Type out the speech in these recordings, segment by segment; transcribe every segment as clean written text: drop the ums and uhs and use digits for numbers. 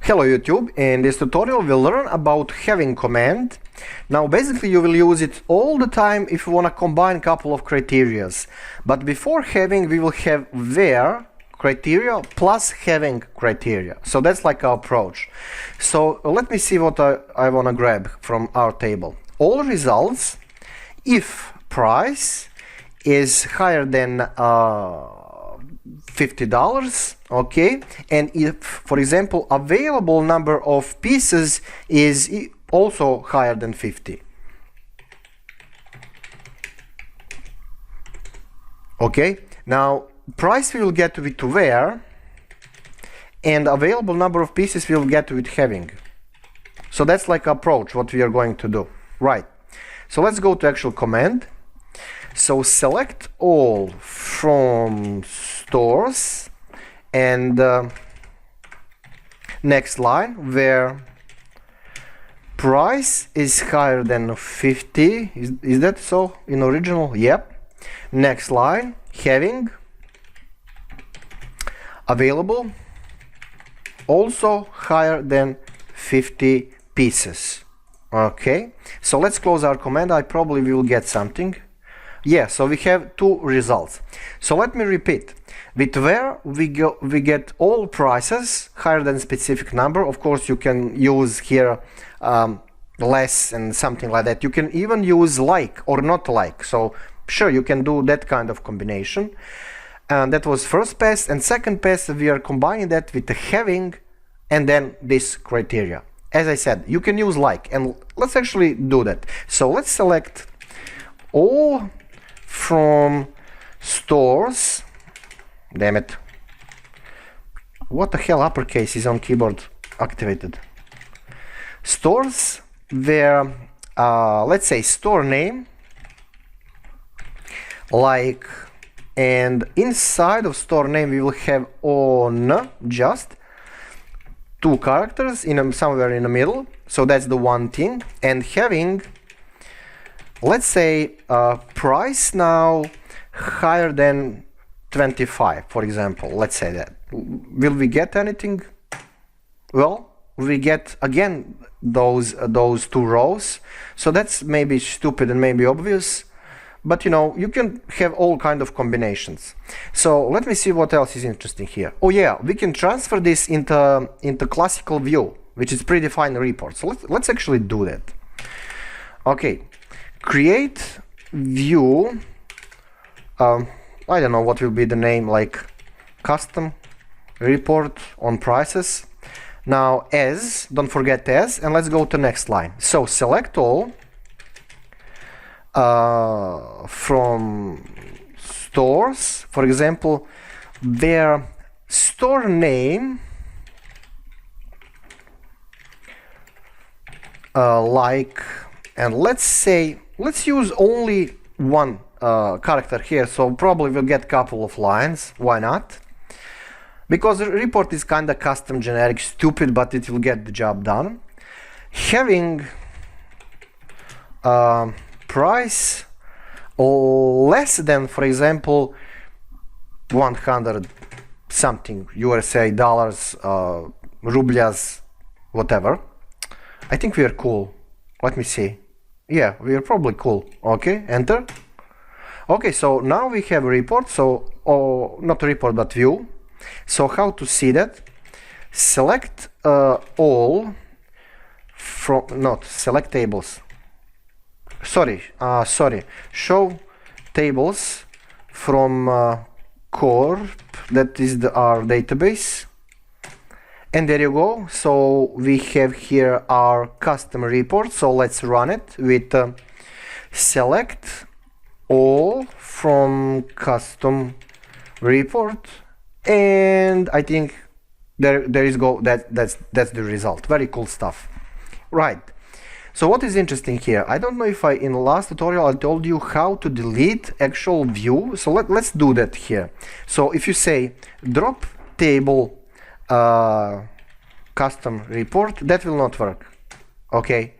Hello YouTube, in this tutorial we'll learn about having command. Now basically you will use it all the time if you want to combine a couple of criterias. But before having we will have where criteria plus having criteria. So that's like our approach. So let me see what I want to grab from our table. All results if price is higher than $50, okay, and if, for example, available number of pieces is also higher than 50. Okay, now price we will get with where, and available number of pieces we will get with having. So that's like approach what we are going to do, right? So let's go to actual command. So select all from stores and next line where price is higher than 50. Is that so in original? Yep. Next line having available also higher than 50 pieces. Okay, so let's close our command. I probably will get something. Yeah, so we have two results. So let me repeat. With where we get all prices higher than specific number. Of course, you can use here less and something like that. You can even use like or not like. So sure, you can do that kind of combination. And that was first pass. And second pass, we are combining that with the having and then this criteria. As I said, you can use like, and let's actually do that. So let's select all from stores. Damn it. What the hell uppercase is on keyboard activated? Stores where, let's say store name, like, and inside of store name we will have on just two characters in somewhere in the middle. So that's the one thing. And having, let's say price now higher than 25, for example. Let's say that. Will we get anything? Well, we get again those two rows. So that's maybe stupid and maybe obvious, but you know, you can have all kind of combinations. So let me see what else is interesting here. Oh yeah, we can transfer this into classical view, which is predefined report. So let's actually do that. Okay. Create view, I don't know what will be the name, like custom report on prices. Now as, don't forget as, and let's go to next line. So select all from stores, for example, their store name like, and let's say, let's use only one character here, so probably we'll get a couple of lines. Why not? Because the report is kind of custom, generic, stupid, but it will get the job done. Having price less than, for example, 100 something USA dollars, rublias, whatever. I think we are cool. Let me see. Yeah, we are probably cool. Okay, enter. Okay, so now we have a report. So, not a report, but view. So how to see that? Select all from, not select tables. Sorry. Show tables from corp. That is our database. And there you go. So we have here our custom report. So let's run it with select all from custom report. And I think there is go. That's the result. Very cool stuff. Right. So what is interesting here? I don't know if in the last tutorial I told you how to delete actual view. So let's do that here. So if you say drop table custom report, that will not work. Okay,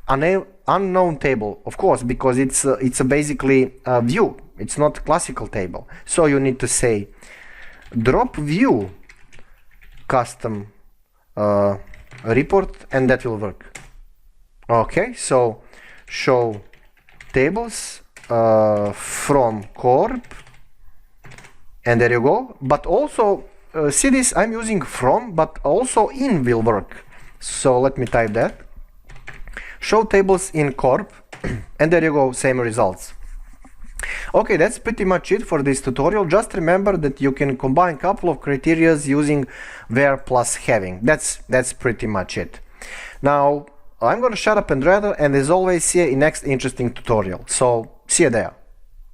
unknown table, of course, because it's a basically a view. It's not classical table. So you need to say drop view custom report, and that will work. Okay, so show tables from corp, and there you go. But also see this, I'm using from, but also in will work. So let me type that, show tables in corp, and there you go, same results. Okay, that's pretty much it for this tutorial. Just remember that you can combine a couple of criteria using where plus having. That's pretty much it. Now I'm gonna shut up and rattle, and as always, see you in next interesting tutorial. So see you there.